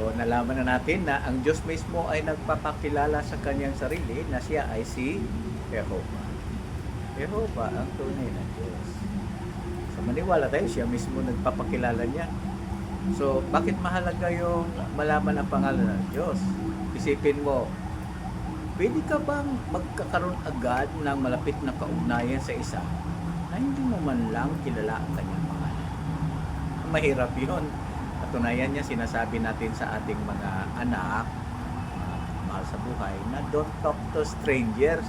So nalaman na natin na ang Diyos mismo ay nagpapakilala sa kanyang sarili na siya ay si Jehovah. Jehovah ang tunay na Diyos. So maniwala tayo, siya mismo nagpapakilala niya. So bakit mahalaga yung malaman ang pangalan ng Diyos? Isipin mo, pwede ka bang magkakaroon agad ng malapit na kaugnayan sa isa na hindi mo man lang kilala ang kanyang pangalan? Mahirap yun. Katunayan niya, sinasabi natin sa ating mga anak, mahal sa buhay, na don't talk to strangers.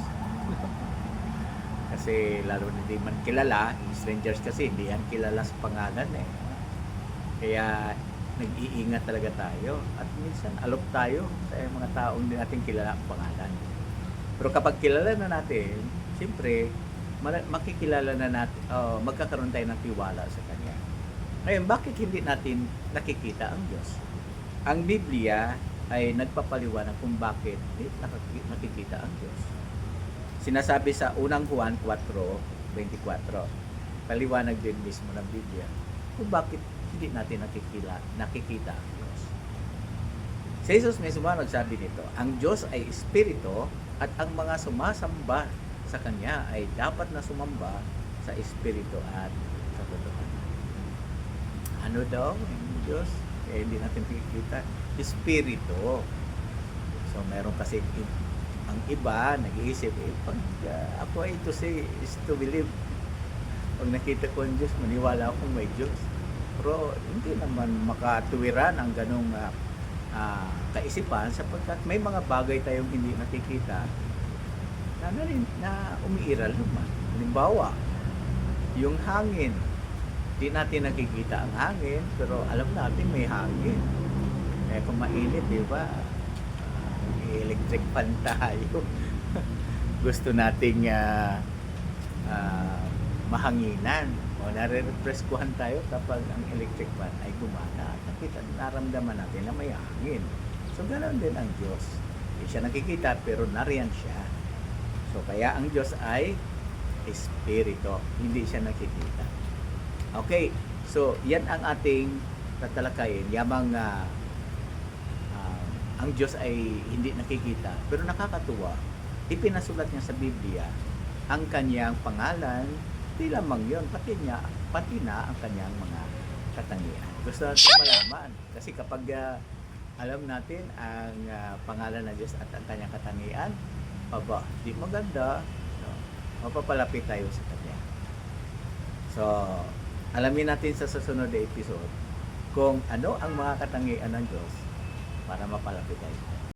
Kasi lalo na hindi man kilala, strangers kasi hindi yan kilala sa pangalan eh. Kaya nag-iingat talaga tayo. At minsan alok tayo sa mga taong hindi natin kilala ang pangalan. Pero kapag kilala na natin, siyempre, makikilala na natin, magkakaroon tayo ng tiwala sa Kanya. Ngayon, bakit hindi natin nakikita ang Diyos? Ang Biblia ay nagpapaliwanag kung bakit hindi nakikita ang Diyos. Sinasabi sa unang Juan 4:24, paliwanag din mismo ng Biblia kung bakit hindi natin nakikita ang Diyos. Si Jesus mismo nagsabi nito, ang Diyos ay Espiritu at ang mga sumasamba sa Kanya ay dapat na sumamba sa Espiritu at sa katotohanan. Ano daw ang Diyos? Hindi natin nakikita. Espiritu. So meron kasi ang iba nag-iisip, pag ako ay to say is to believe. Pag nakita ko ang Diyos, maniwala akong may Diyos. Pero hindi naman makatuwiran ang ganong kaisipan sapagkat may mga bagay tayong hindi nakikita na umiiral naman. Halimbawa, yung hangin. Di natin nakikita ang hangin, pero alam natin may hangin. Kaya kung mainit, di ba? Electric fan tayo. Gusto nating mahanginan. O nare-refreskuhan tayo kapag ang electric fan ay gumana. Naramdaman natin na may hangin. So, ganoon din ang Diyos. Hindi siya nakikita, pero nariyan siya. So, kaya ang Diyos ay Espiritu. Hindi siya nakikita. Okay, so yan ang ating tatalakayin. Yamang ang Diyos ay hindi nakikita, pero nakakatuwa. Ipinasulat niya sa Biblia ang kanyang pangalan, di lamang yun, pati na ang kanyang mga katangian. Gusto natin malaman, kasi kapag alam natin ang pangalan ng Diyos at ang kanyang katangian, di maganda, no? Mapapalapit tayo sa Kanya. So, alamin natin sa susunod na episode kung ano ang mga katangian ng Diyos para mapalapit tayo.